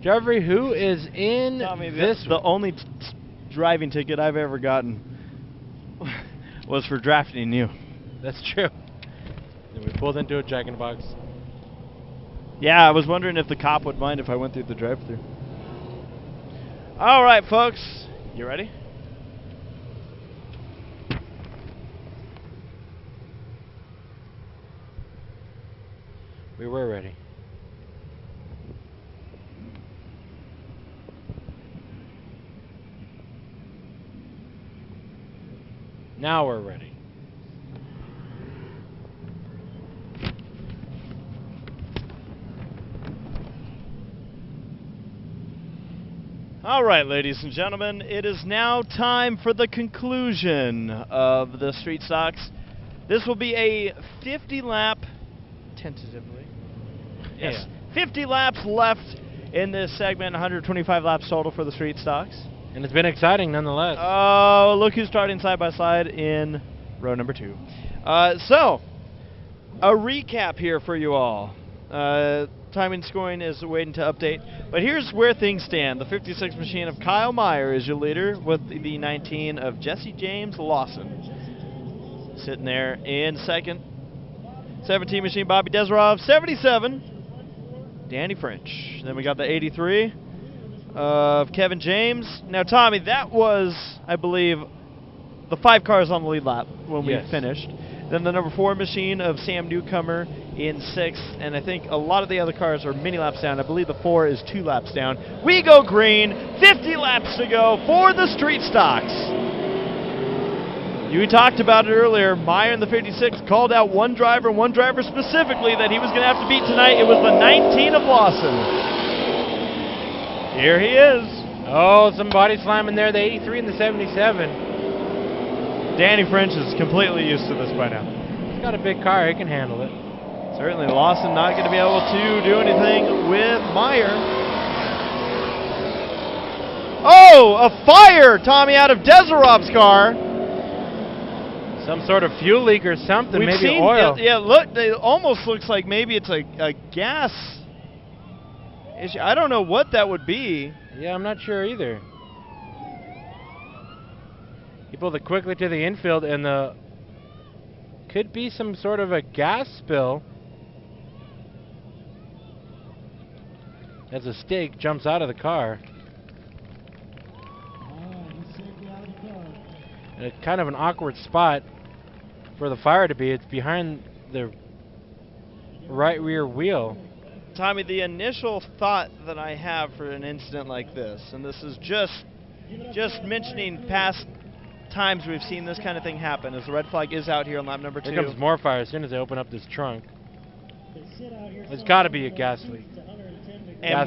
Jeffrey, who is in this? The only driving ticket I've ever gotten was for drafting you. That's true. And we pulled into a Jack-in-the-Box. Yeah, I was wondering if the cop would mind if I went through the drive-thru. All right, folks. You ready? We were ready. Now we're ready. All right, ladies and gentlemen, it is now time for the conclusion of the Street Stocks. This will be a 50-lap, tentatively. Yes, 50 laps left in this segment, 125 laps total for the Street Stocks. And it's been exciting nonetheless. Oh, look who's starting side by side in row number 2. So, a recap here for you all. Timing scoring is waiting to update. But here's where things stand. The 56 machine of Kyle Meyer is your leader with the 19 of Jesse James Lawson. Sitting there in second. 17 machine Bobby Deserov. 77, Danny French. Then we got the 83 of Kevin James. Now, Tommy, that was, I believe, the 5 cars on the lead lap when we finished. Then the number 4 machine of Sam Newcomer in 6th, and I think a lot of the other cars are mini laps down. I believe the 4 is 2 laps down. We go green, 50 laps to go for the Street Stocks. You talked about it earlier. Meyer in the 56 called out one driver specifically that he was going to have to beat tonight. It was the 19 of Lawson. Here he is. Oh, some body slamming there, the 83 and the 77. Danny French is completely used to this by now. He's got a big car. He can handle it. Certainly Lawson not going to be able to do anything with Meyer. Oh, a fire, Tommy, out of Deserov's car. Some sort of fuel leak or something, We've maybe seen, oil. Yeah, look, it almost looks like maybe it's a gas issue. I don't know what that would be. Yeah, I'm not sure either. He pulled it quickly to the infield, and the could be some sort of a gas spill. As a stake jumps out of the car. And it's kind of an awkward spot for the fire to be. It's behind the right rear wheel. Tommy, the initial thought that I have for an incident like this, and this is just mentioning past times we've seen this kind of thing happen, as the red flag is out here on lap number 2. Here comes more fire as soon as they open up this trunk. There's got to be a gas leak. I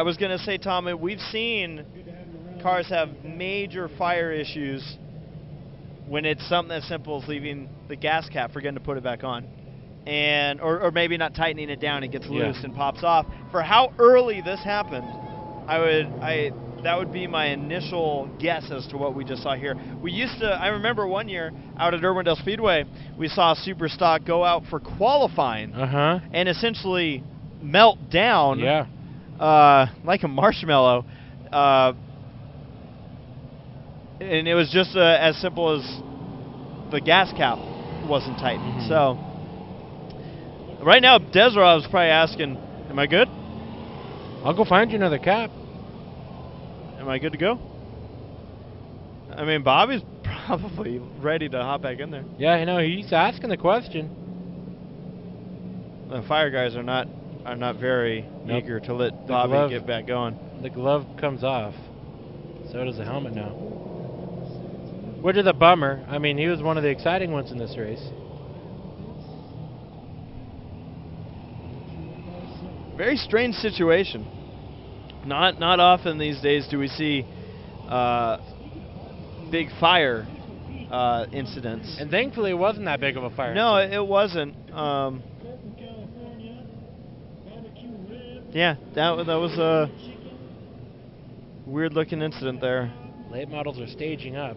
was going to say, Tommy, we've seen cars have major fire issues when it's something as simple as leaving the gas cap, forgetting to put it back on, and or maybe not tightening it down, it gets loose and pops off. For how early this happened, that would be my initial guess as to what we just saw here. I remember one year out at Orange Show Speedway, we saw Super Stock go out for qualifying and essentially melt down like a marshmallow. And it was just as simple as the gas cap wasn't tightened. So right now, Deserov's probably asking, am I good? I'll go find you another cap. Am I good to go? I mean, Bobby's probably ready to hop back in there. Yeah, I know. He's asking the question. The fire guys are not very eager to let Bobby get back going. The glove comes off. So does the helmet now. Which is a bummer. I mean, he was one of the exciting ones in this race. Very strange situation. Not often these days do we see big fire incidents. And thankfully, it wasn't that big of a fire. No, it wasn't. Yeah, that was a weird-looking incident there. Late models are staging up.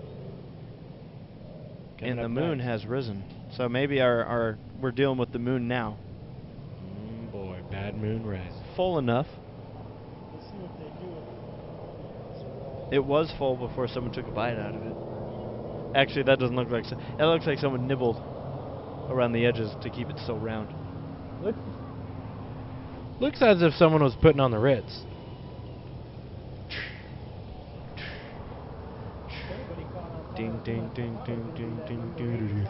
And the moon has risen. So maybe we're dealing with the moon now. Boy, bad moon rise. Full enough. It was full before someone took a bite out of it. Actually, that doesn't look like so. It looks like someone nibbled around the edges to keep it still round. Looks as if someone was putting on the Ritz. Ding, ding, ding, ding, ding, ding, ding.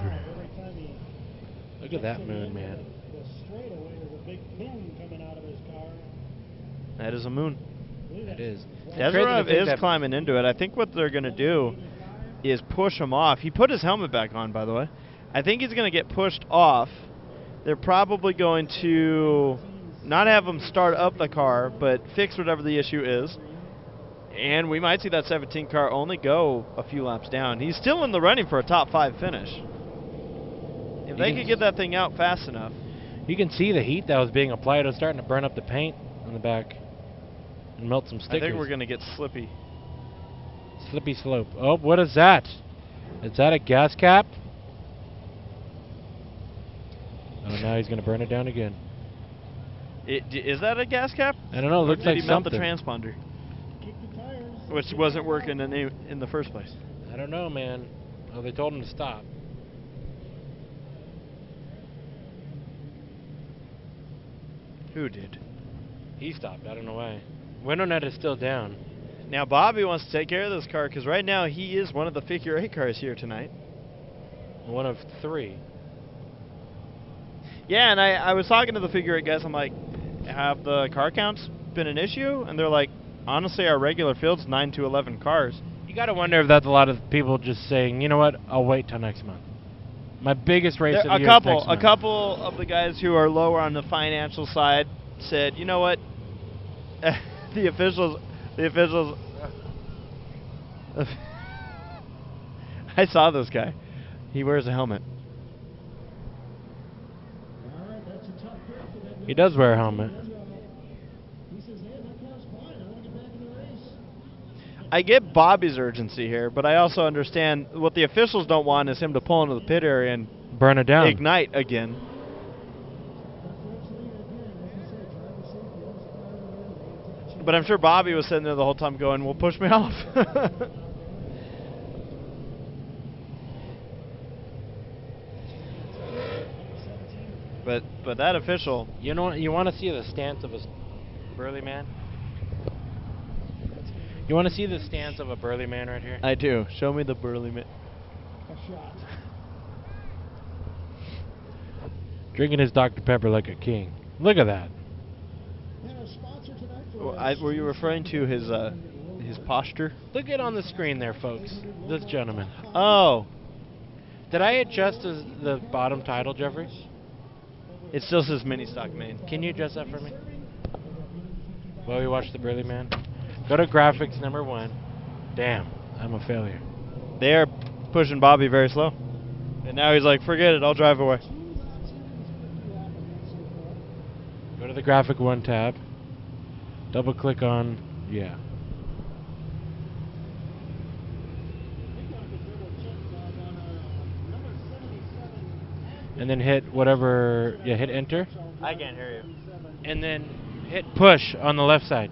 Look at that moon, man. That is a moon. It is. Desirov is climbing into it. I think what they're going to do is push him off. He put his helmet back on, by the way. I think he's going to get pushed off. They're probably going to not have him start up the car, but fix whatever the issue is. And we might see that 17 car only go a few laps down. He's still in the running for a top 5 finish. If they could get that thing out fast enough. You can see the heat that was being applied. It was starting to burn up the paint on the back and melt some stickers. I think we're going to get slippy. Slippy slope. Oh, what is that? Is that a gas cap? Oh, now he's going to burn it down again. Is that a gas cap? I don't know. It looks like did he melt something. the transponder? Which wasn't working in the first place. I don't know, man. Oh, they told him to stop. Who did? He stopped. I don't know why. Window net is still down. Now Bobby wants to take care of this car because right now he is one of the figure 8 cars here tonight. One of 3. Yeah, and I was talking to the figure 8 guys. I'm like, have the car counts been an issue? And they're like, honestly, our regular field's 9 to 11 cars. You got to wonder if that's a lot of people just saying, you know what, I'll wait till next month. My biggest race of the year is next month. A couple of the guys who are lower on the financial side said, you know what, the officials. I saw this guy. He wears a helmet. He does wear a helmet. I get Bobby's urgency here, but I also understand what the officials don't want is him to pull into the pit area and burn it down. Ignite again. But I'm sure Bobby was sitting there the whole time going, well, push me off. But that official... You know, you want to see the stance of a burly man? You want to see the stance of a burly man right here? I do. Show me the burly man. Drinking his Dr. Pepper like a king. Look at that. Were you referring to his posture? Look at on the screen there, folks. This gentleman. Oh. Did I adjust the bottom title, Jeffrey? It still says mini stock main. Can you adjust that for me? While we watch the burly man. Go to graphics number 1. Damn, I'm a failure. They are pushing Bobby very slow. And now he's like, forget it, I'll drive away. Go to the graphic 1 tab. Double click on, yeah. And then hit whatever, yeah, hit enter. I can't hear you. And then hit push on the left side.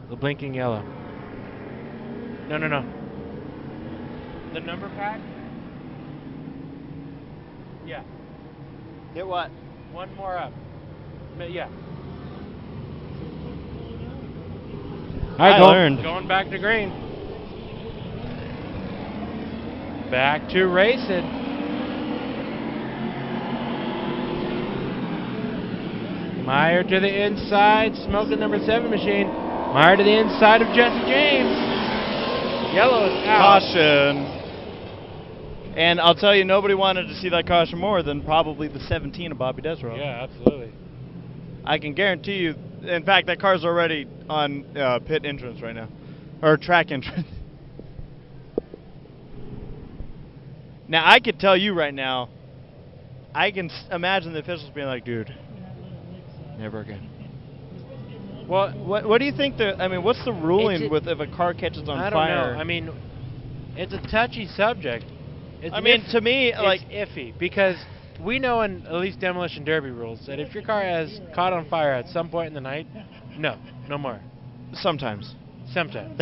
The blinking yellow. No. The number pad? Yeah. Hit what? One more up. Yeah. I learned. Going back to green. Back to racing. Meyer to the inside, smoking number 7 machine. Meyer to the inside of Jesse James. Yellow is out. Caution. And I'll tell you, nobody wanted to see that caution more than probably the 17 of Bobby Desro. Yeah, absolutely. I can guarantee you. In fact, that car's already on pit entrance right now. Or track entrance. Now, I could tell you right now, I can imagine the officials being like, dude, never again. Well, what do you think what's the ruling with if a car catches on fire? I don't know. I mean, it's a touchy subject. To me, it's iffy because we know in at least demolition derby rules that if your car has caught on fire at some point in the night, no more. Sometimes. Sometimes.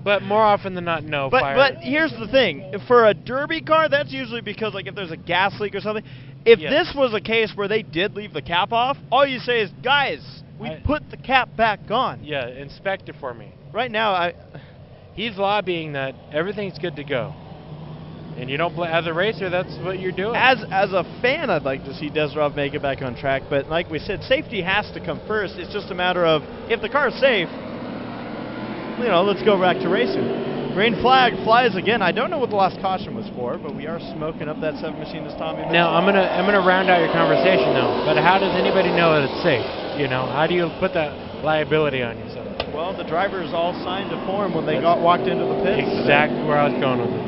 but more often than not, no. But here's the thing: for a derby car, that's usually because like if there's a gas leak or something. If this was a case where they did leave the cap off, all you say is, "Guys, we put the cap back on." Yeah, inspect it for me. Right now, he's lobbying that everything's good to go, and you don't. As a racer, that's what you're doing. As a fan, I'd like to see Desrov make it back on track, but like we said, safety has to come first. It's just a matter of if the car's safe. Let's go back to racing. Green flag flies again. I don't know what the last caution was for, but we are smoking up that 7 machine as Tommy mentioned. Now, I'm gonna round out your conversation, though. But how does anybody know that it's safe? How do you put that liability on yourself? Well, the drivers all signed a form when they walked into the pits. Exactly where I was going with it.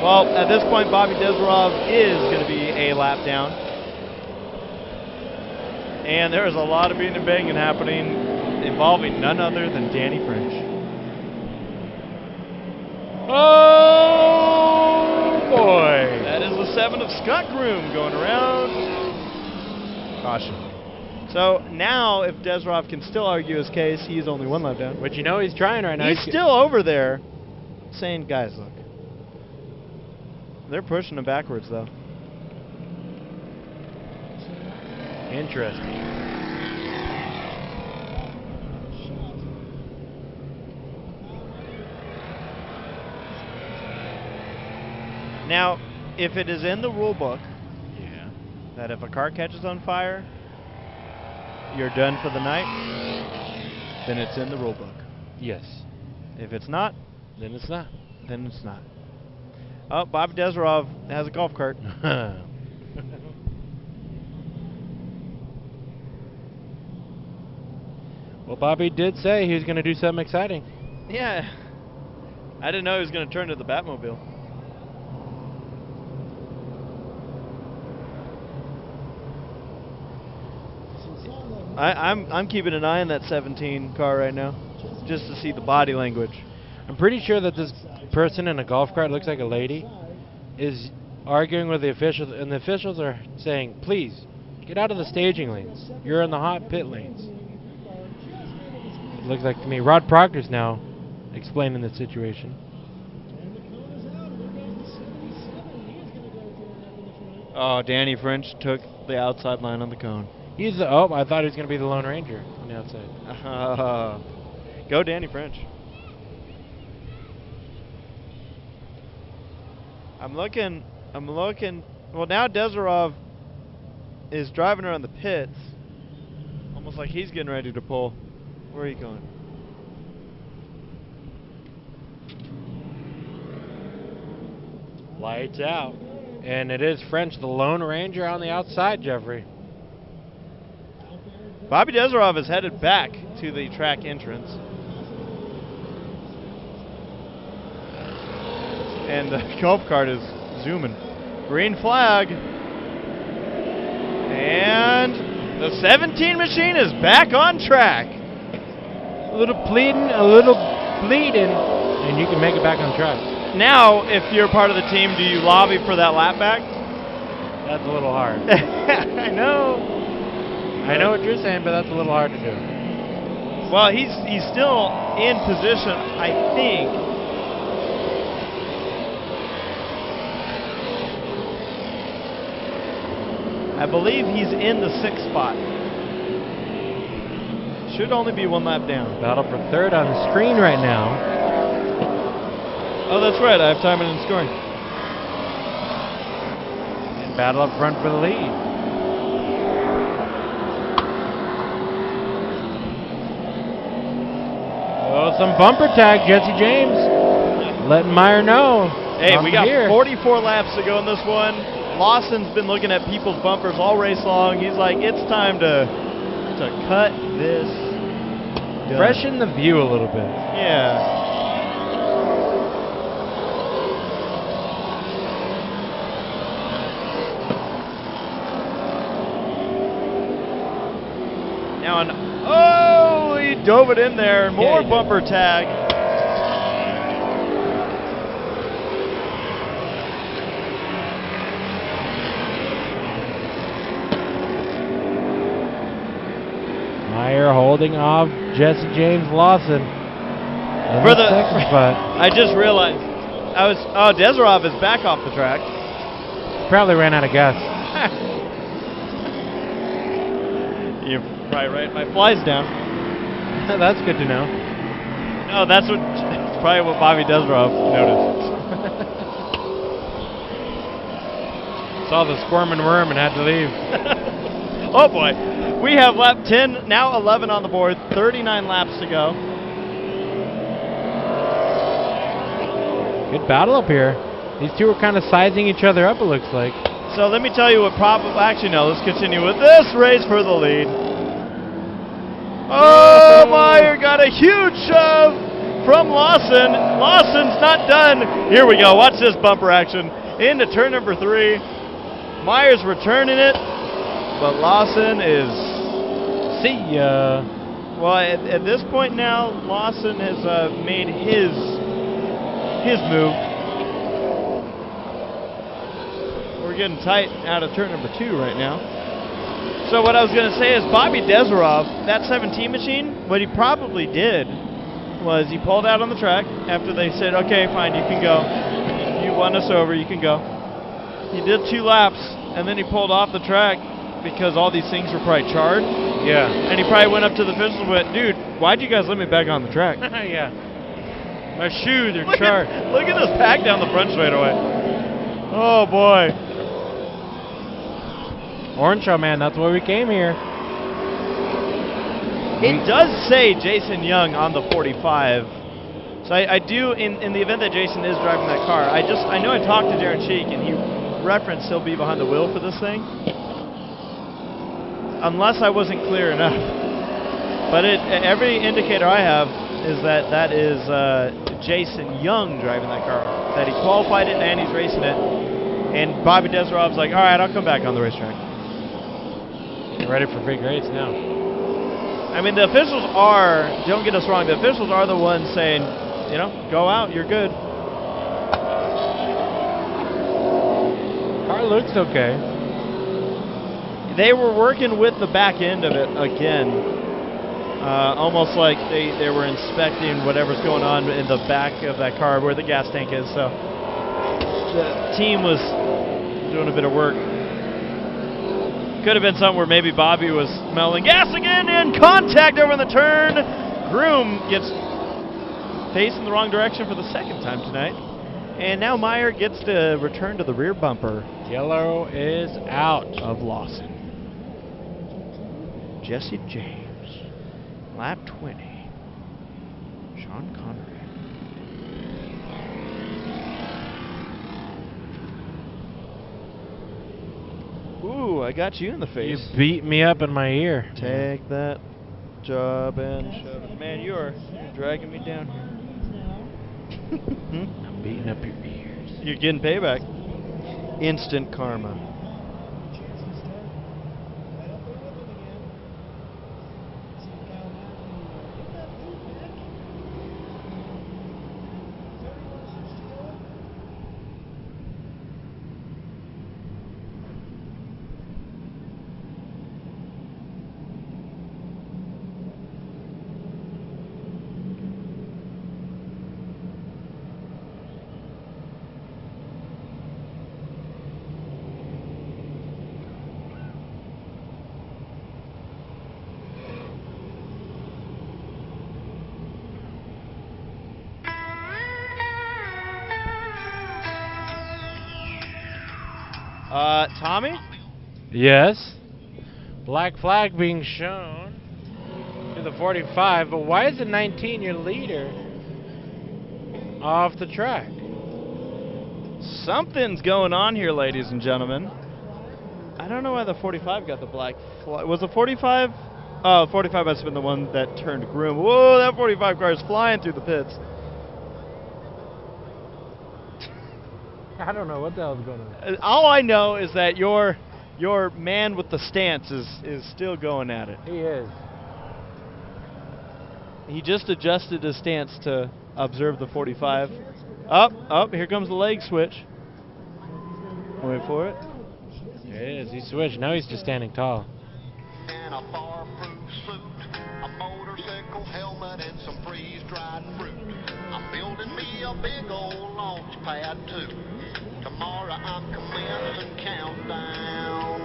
Well, at this point, Bobby Desrov is going to be a lap down. And there is a lot of beating and banging happening involving none other than Danny French. Oh, boy. That is the 7 of Scott Groom going around. Caution. So now, if Desrov can still argue his case, he's only 1 lap down. But he's trying right now. He's still over there saying, guys, look. They're pushing him backwards, though. Interesting. Now, if it is in the rule book that if a car catches on fire, you're done for the night, then it's in the rule book. Yes. If it's not, then it's not. Then it's not. Oh, Bobby Desrov has a golf cart. Well, Bobby did say he was going to do something exciting. Yeah. I didn't know he was going to turn to the Batmobile. I'm keeping an eye on that 17 car right now, just to see the body language. I'm pretty sure that this person in a golf cart, looks like a lady, is arguing with the officials, and the officials are saying, please, get out of the staging lanes. You're in the hot pit lanes. It looks like to me. Rod Proctor's now explaining the situation. Oh, Danny French took the outside line on the cone. I thought he was going to be the Lone Ranger on the outside. Go Danny French. I'm looking. Well, now Desrov is driving around the pits, almost like he's getting ready to pull. Where are you going? Lights out. And it is French, the Lone Ranger, on the outside, Jeffrey. Bobby Desrov is headed back to the track entrance. And the golf cart is zooming. Green flag. And the 17 machine is back on track. A little bleeding, and you can make it back on track. Now, if you're part of the team, do you lobby for that lap back? That's a little hard. I know. I know what you're saying, but that's a little hard to do. Well, he's still in position, I think. I believe he's in the 6th spot. Should only be 1 lap down. Battle for 3rd on the screen right now. Oh, that's right. I have timing and scoring. And battle up front for the lead. Oh, some bumper tag, Jesse James. Letting Meyer know. Hey, we got here. 44 laps to go in this one. Lawson's been looking at people's bumpers all race long. He's like, it's time to cut this. Freshen the view a little bit. Yeah. Now, he dove it in there. More bumper tag. Meyer holding off Jesse James Lawson. For the second spot. I just realized Desarov is back off the track. Probably ran out of gas. You're probably right. My fly's down. That's good to know. No, that's probably what Bobby Desarov noticed. Saw the squirming worm and had to leave. Oh boy. We have lap 10, now 11 on the board, 39 laps to go. Good battle up here. These two are kind of sizing each other up, it looks like. So let me tell you what actually, no, let's continue with this race for the lead. Oh, Meyer got a huge shove from Lawson. Lawson's not done. Here we go. Watch this bumper action into turn number 3. Meyer's returning it, but Lawson is... See ya. Well, at this point now, Lawson has made his move. We're getting tight out of turn number 2 right now. So what I was going to say is Bobby Desarov, that 17 machine, what he probably did was he pulled out on the track after they said, okay, fine, you can go. You won us over, you can go. He did 2 laps, and then he pulled off the track because all these things were probably charred. Yeah. And he probably went up to the officials and went, dude, why'd you guys let me back on the track? Yeah. My shoes are charred. Look at this pack down the front straight away. Oh, boy. Orange Show, man, that's why we came here. It does say Jason Young on the 45. So I do, in the event that Jason is driving that car, I know I talked to Darren Cheek, and he referenced he'll be behind the wheel for this thing. Unless I wasn't clear enough. But every indicator I have is that is Jason Young driving that car. That he qualified it and he's racing it. And Bobby Desarov's like, all right, I'll come back on the racetrack. Ready for big race now. I mean, the officials are, don't get us wrong, the officials are the ones saying, you know, go out, you're good. Car looks okay. They were working with the back end of it again. Almost like they were inspecting whatever's going on in the back of that car where the gas tank is. So the team was doing a bit of work. Could have been something where maybe Bobby was smelling gas again, in contact over in the turn. Groom gets facing the wrong direction for the second time tonight. And now Meyer gets to return to the rear bumper. Yellow is out. Of Lawson. Jesse James. Lap 20. Sean Connery. Ooh, I got you in the face. You beat me up in my ear. Take that job and shove it. Man, you're dragging me down here. I'm beating up your ears. You're getting payback. Instant karma. Tommy? Yes. Black flag being shown to the 45, but why is the 19 your leader off the track? Something's going on here, ladies and gentlemen. I don't know why the 45 got the black flag. Was the 45? Oh, 45 must have been the one that turned Groom. Whoa, that 45 car is flying through the pits. I don't know what the hell's going on. All I know is that your man with the stance is still going at it. He is. He just adjusted his stance to observe the 45. Up, here comes the leg switch. Wait for it. There it is. He switched. Now he's just standing tall. In a fireproof suit, a big old launch pad too. Tomorrow I'm commencing countdown.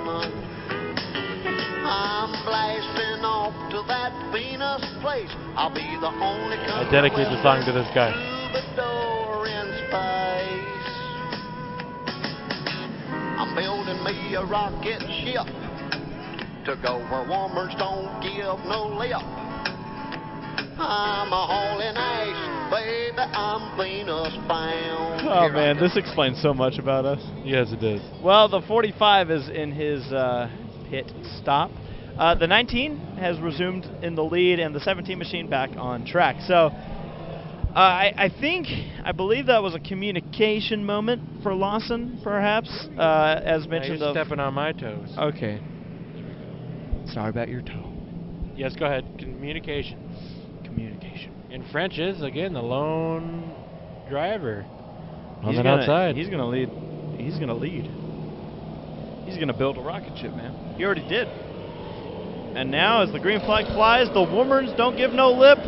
I'm blasting off to that Venus place. I'll be the only I dedicate the song to this guy. troubadour in space. I'm building me a rocket ship to go where woman don't give no lip. I'm a hauling ass, baby, I'm Venus bound. Oh man, this explains so much about us. Yes, it does. Well, the 45 is in his pit stop. The 19 has resumed in the lead, and the 17 machine back on track. So, I believe that was a communication moment for Lawson, perhaps, as mentioned. Now you're stepping on my toes. Okay. Sorry about your toe. Yes, go ahead. Communication. Communication. And French is, again, the lone driver on He's the gonna- outside. He's going to lead. He's going to lead. He's going to build a rocket ship, man. He already did. And now, as the green flag flies, the Woomers don't give no lip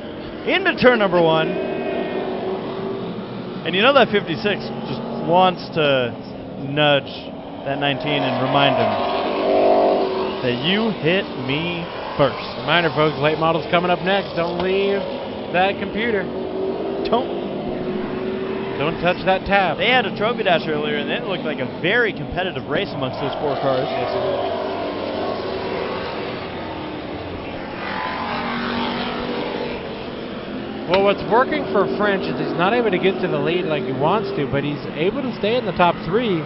into turn number 1. And you know that 56 just wants to nudge that 19 and remind him that you hit me first. Reminder, folks, late models coming up next. Don't leave that computer. Don't touch that tab. They had a trophy dash earlier, and it looked like a very competitive race amongst those 4 cars. Yes, it is. Well, what's working for French is he's not able to get to the lead like he wants to, but he's able to stay in the top 3.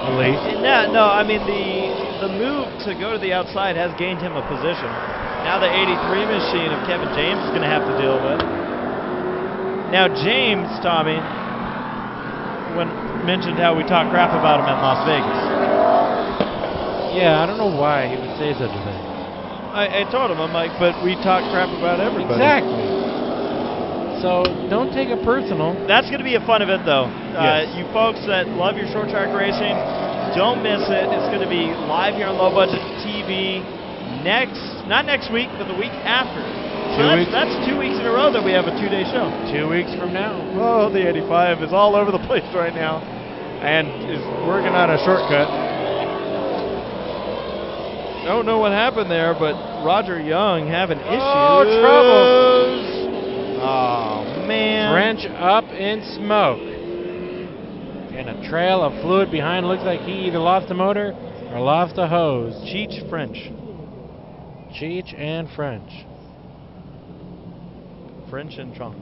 At least. No, I mean, the move to go to the outside has gained him a position. Now the 83 machine of Kevin James is going to have to deal with. Now James, Tommy, mentioned how we talk crap about him at Las Vegas. Yeah, I don't know why he would say such a thing. I told him, I'm like, but we talk crap about everybody. Exactly. So don't take it personal. That's going to be a fun event, though. Yes. You folks that love your short track racing, don't miss it. It's going to be live here on Low Budget TV not next week, but the week after. So that's 2 weeks in a row that we have a 2-day show. 2 weeks from now. Oh, the 85 is all over the place right now and is working on a shortcut. Don't know what happened there, but Roger Young having issues. Oh, trouble. Oh, man. French up in smoke. And a trail of fluid behind. Looks like he either lost the motor or lost a hose. Cheech French. Cheech and French. French and Trump.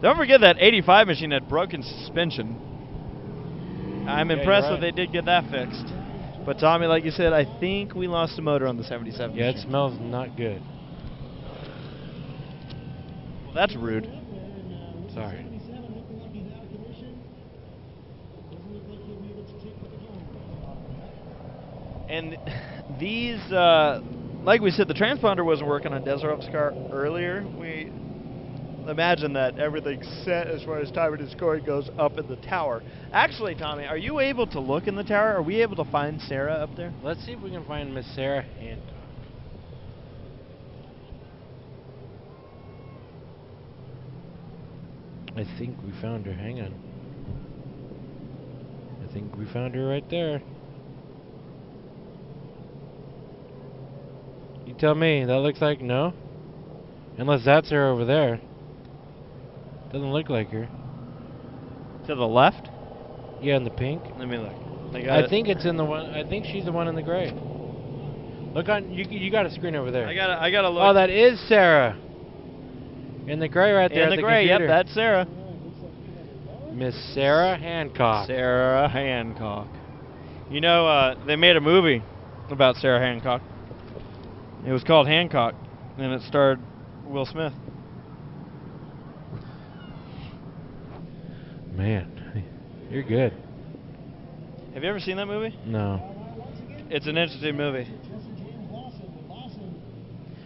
Don't forget that 85 machine had broken suspension. I'm impressed that they did get that fixed. But Tommy, like you said, I think we lost the motor on the 77 Yeah, it machine. smells not good. Well, that's rude. Sorry. And these, like we said, the transponder wasn't working on Desirov's car earlier. We imagine that everything's set as far as time and scoring goes up in the tower. Actually, Tommy, are you able to look in the tower? Are we able to find Sarah up there? Let's see if we can find Miss Sarah Hancock. I think we found her. Hang on. I think we found her right there. You tell me. That looks like no? Unless that's her over there. Doesn't look like her. To the left? Yeah, in the pink. Let me look. I think it's in the one. I think she's the one in the gray. Look on. You got a screen over there. I gotta look. Oh, that is Sarah. In the gray right there. in at the gray. Yep, computer. that's Sarah. Miss Sarah Hancock. Sarah Hancock. You know, they made a movie about Sarah Hancock. It was called Hancock, and it starred Will Smith. Man, you're good. Have you ever seen that movie? No. It's an interesting movie.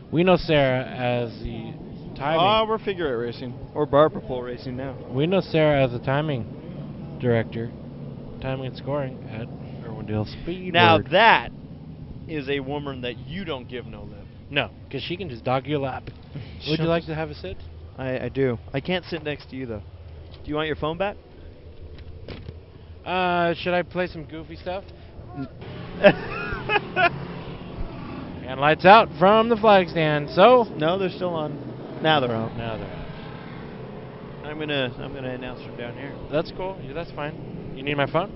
We know Sarah as the timing. Oh, we're figure eight racing. Or bar pole racing now. We know Sarah as the timing director, timing and scoring at Irwindale Speedway. Now that is a woman that you don't give no lip. No, because she can just dog your lap. Would you like to have a sit? I do. I can't sit next to you, though. Do you want your phone back? Should I play some goofy stuff? And lights out from the flag stand. So No, they're still on. Now they're on. now they're out. I'm gonna announce from down here. That's cool. Yeah, that's fine. You need my phone?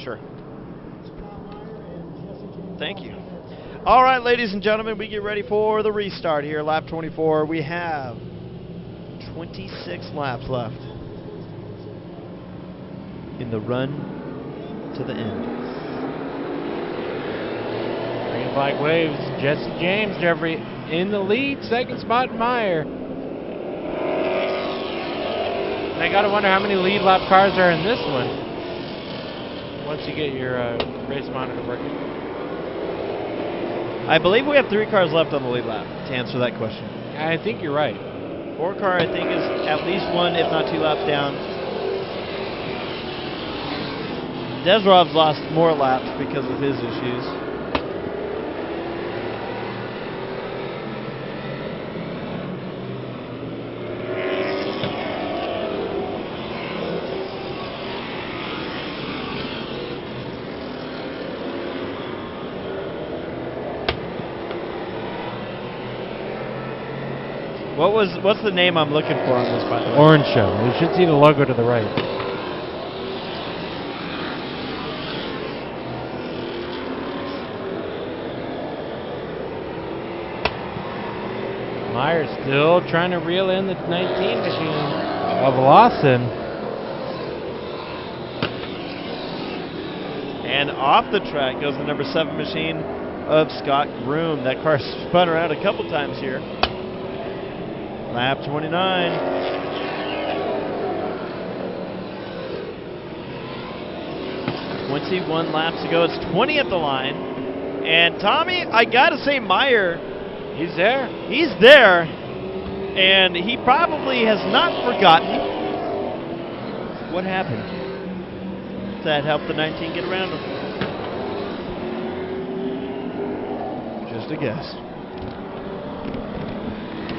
Sure. Thank you. All right, ladies and gentlemen, we get ready for the restart here. Lap 24. We have 26 laps left in the run to the end. Green flag waves. Jesse James, Jeffrey in the lead. Second spot, Meyer. And I gotta wonder how many lead lap cars are in this one. Once you get your race monitor working. I believe we have 3 cars left on the lead lap to answer that question. I think you're right. 4 car, I think, is at least 1, if not 2 laps down. Desrov's lost more laps because of his issues. What's the name I'm looking for on this, by the way? Orange Show. You should see the logo to the right. Meyer still trying to reel in the 19 machine of Lawson. And off the track goes the number 7 machine of Scott Groom. That car spun around a couple times here. Lap 29. 21 laps to go. It's 20 at the line. And Tommy, I gotta say, Meyer, He's there. he's there. And he probably has not forgotten what happened. That helped the 19 get around him. Just a guess.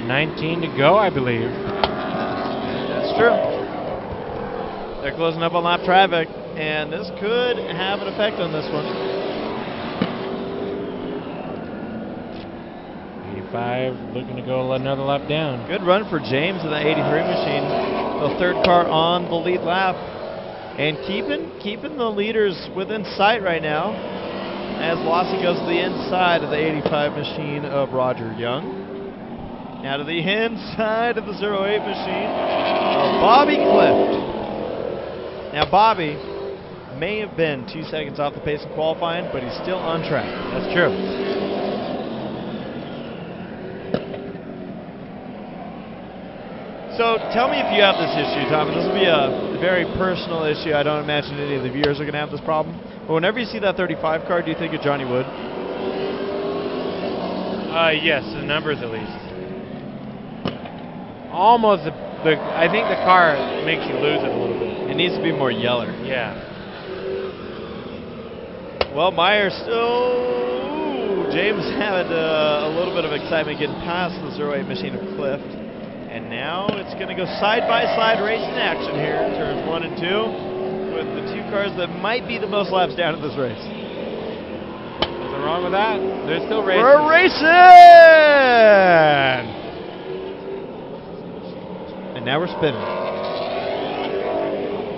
19 to go, I believe. That's true. They're closing up on lap traffic, and this could have an effect on this one. 85 looking to go another lap down. Good run for James in the 83 machine. The 3rd car on the lead lap. And keeping the leaders within sight right now as Lawson goes to the inside of the 85 machine of Roger Young. Now to the inside of the 08 machine of Bobby Clift. Now Bobby may have been 2 seconds off the pace in qualifying, but he's still on track. That's true. So tell me if you have this issue, Tom. And this will be a very personal issue. I don't imagine any of the viewers are going to have this problem. But whenever you see that 35 car, do you think of Johnny Wood? Yes, the numbers at least. Almost I think the car makes you lose it a little bit. It needs to be more yeller. Yeah. Well, Meyer still... James had a little bit of excitement getting past the 08 machine of Clift. And now it's going to go side-by-side racing action here in turns 1 and 2 with the 2 cars that might be the most laps down in this race. Nothing wrong with that. They're still racing. We're racing! And now we're spinning.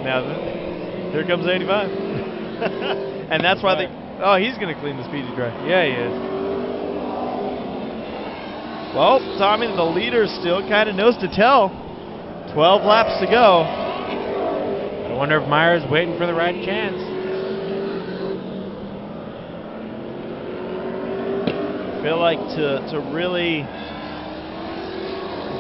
Now, here comes 85. And that's why they... Oh, he's going to clean the speedy dry. Yeah, he is. Well, Tommy, the leader still kind of knows to tell. 12 laps to go. I wonder if Meyer's waiting for the right chance. I feel like to really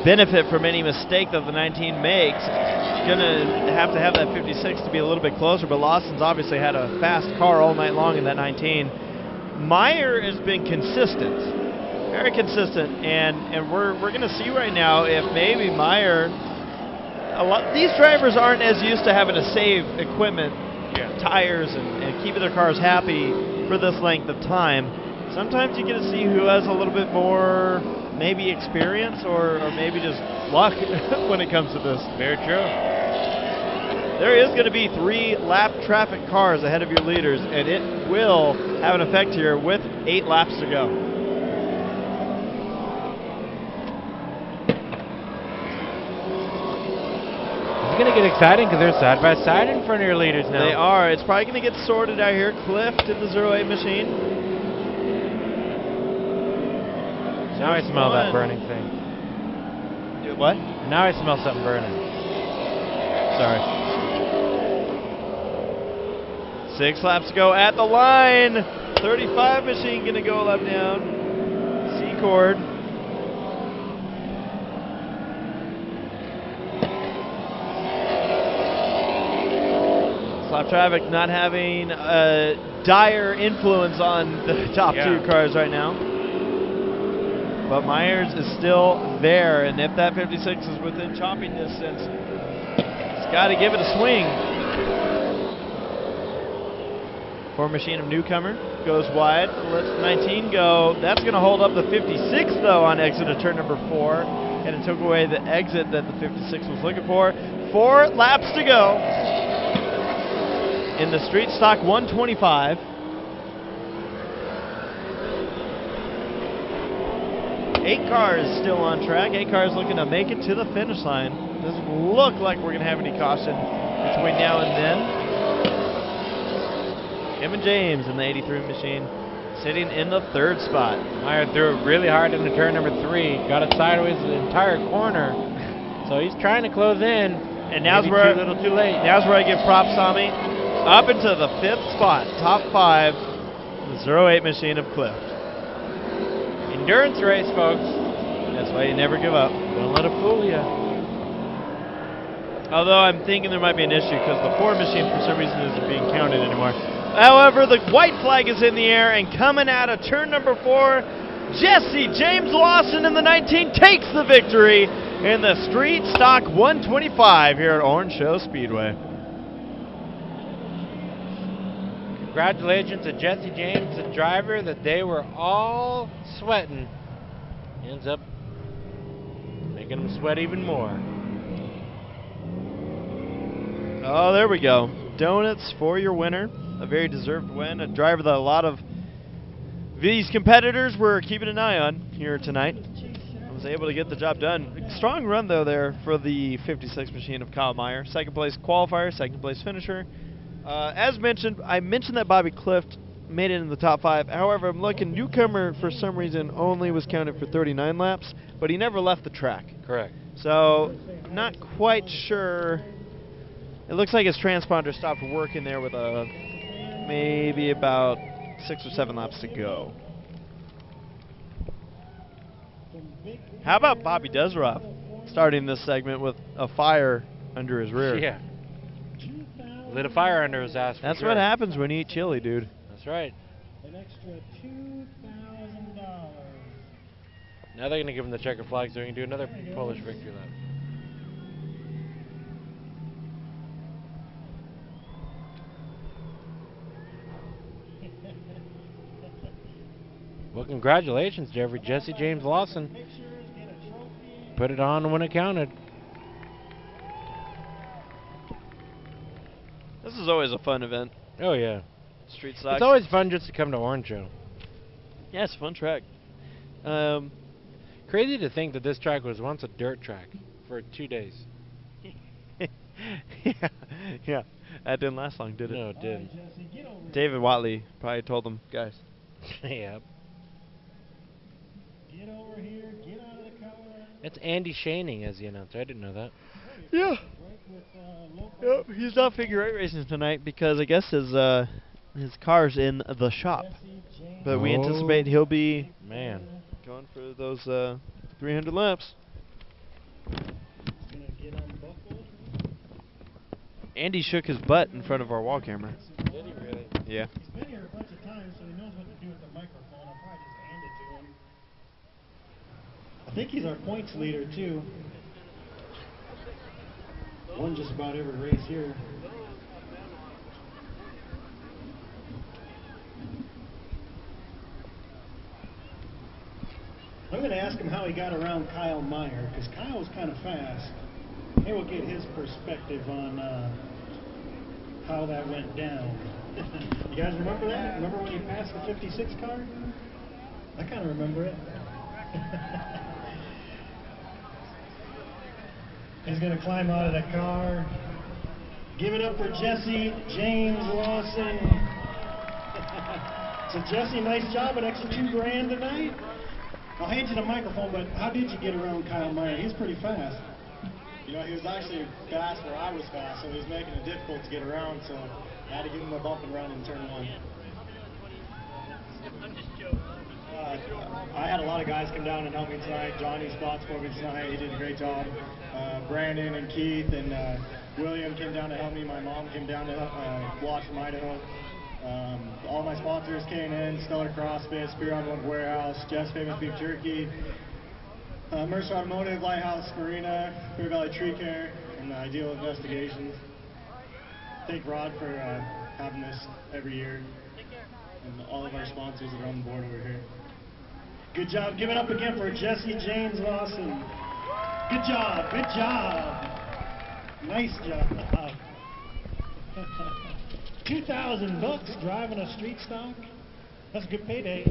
benefit from any mistake that the 19 makes, it's going to have that 56 to be a little bit closer, but Lawson's obviously had a fast car all night long in that 19. Meyer has been consistent, very consistent, and we're going to see right now if maybe Meyer, these drivers aren't as used to having to save equipment, tires, and keeping their cars happy for this length of time. sometimes you get to see who has a little bit more maybe experience or maybe just luck when it comes to this. Very true. There is going to be 3 lap traffic cars ahead of your leaders, and it will have an effect here with 8 laps to go. It's going to get exciting because they're side by side in front of your leaders now. They are. It's probably going to get sorted out here. Clift in the 08 machine. Now I smell that burning thing. What? Now I smell something burning. Sorry. 6 laps to go at the line. 35 machine going to go a lap down. C-Cord. Slap traffic not having a dire influence on the top 2 cars right now. But Myers is still there, and if that 56 is within chopping distance, he's got to give it a swing. Forward machine of Newcomer goes wide. Lets 19 go. That's going to hold up the 56, though, on exit of turn number 4. And it took away the exit that the 56 was looking for. 4 laps to go in the street stock 125. 8 cars still on track. 8 cars looking to make it to the finish line. Doesn't look like we're going to have any caution between now and then. Kim and James in the 83 machine sitting in the 3rd spot. Meyer threw it really hard into turn number 3. Got it sideways the entire corner. So he's trying to close in. And now's where a little too late. Now's where I give props, Tommy. Up into the 5th spot. Top 5. The 08 machine of Clift. Endurance race, folks. That's why you never give up. Don't let it fool you. Although I'm thinking there might be an issue because the Ford machine for some reason isn't being counted anymore. However, the white flag is in the air, and coming out of turn number 4, Jesse James Lawson in the 19 takes the victory in the street stock 125 here at Orange Show Speedway. Congratulations to Jesse James, the driver that they were all sweating. Ends up making them sweat even more. Oh, there we go. Donuts for your winner. A very deserved win. A driver that a lot of these competitors were keeping an eye on here tonight. Was able to get the job done. Strong run, though, there for the 56 machine of Kyle Meyer. 2nd place qualifier, 2nd place finisher. As mentioned, I mentioned that Bobby Clift made it in the top 5. However, I'm looking, Newcomer, for some reason, only was counted for 39 laps, but he never left the track. Correct. So, I'm not quite sure. It looks like his transponder stopped working there with maybe about 6 or 7 laps to go. How about Bobby Desrov starting this segment with a fire under his rear? Yeah. Lit a fire under his ass. That's what happens when you eat chili, dude. That's right. An extra $2,000. Now they're going to give him the checker flag so he can do another Polish victory lap. Well, congratulations, Jeffrey. Jesse James Lawson put it on when it counted. This is always a fun event. Oh, yeah. Street stock. It's always fun just to come to Orange Show. Yeah, it's a fun track. Crazy to think that this track was once a dirt track for 2 days. Yeah. That didn't last long, did it? No, it didn't. David Watley probably told them, guys. Yep. Get over here, get out of the car. That's Andy Shaning as the announcer. I didn't know that. Yeah. Yep, he's not figure 8 racing tonight because I guess his car's in the shop. But we anticipate he'll be going for those 300 laps. Andy shook his butt in front of our wall camera. Did he really? Yeah. He's been here a bunch of times, so he knows what to do with the microphone. I'll probably just hand it to him. I think he's our points leader, too. Won just about every race here. I'm going to ask him how he got around Kyle Meyer, because Kyle was kind of fast. Maybe we'll get his perspective on how that went down. You guys remember that? Remember when he passed the 56 car? I kind of remember it. He's going to climb out of the car. Give it up for Jesse James Lawson. So Jesse, nice job, an extra $2,000 tonight. I'll hand you the microphone, but how did you get around Kyle Meyer? He's pretty fast. You know, he was actually fast where I was fast, so he was making it difficult to get around, so I had to give him a bump and run in turn one. I had a lot of guys come down and help me tonight. Johnny spots for me tonight. He did a great job. Brandon and Keith and William came down to help me. My mom came down to watch from Idaho. All my sponsors came in: Stellar CrossFit, Spear on One Warehouse, Jeff's Famous Beef Jerky, Mercer Automotive, Lighthouse Marina, Clear Valley Tree Care, and Ideal Investigations. Thank Rod for having this every year, and all of our sponsors that are on the board over here. Good job. Give it up again for Jesse James Lawson. Good job. Good job. Nice job. $2,000 driving a street stock. That's a good payday.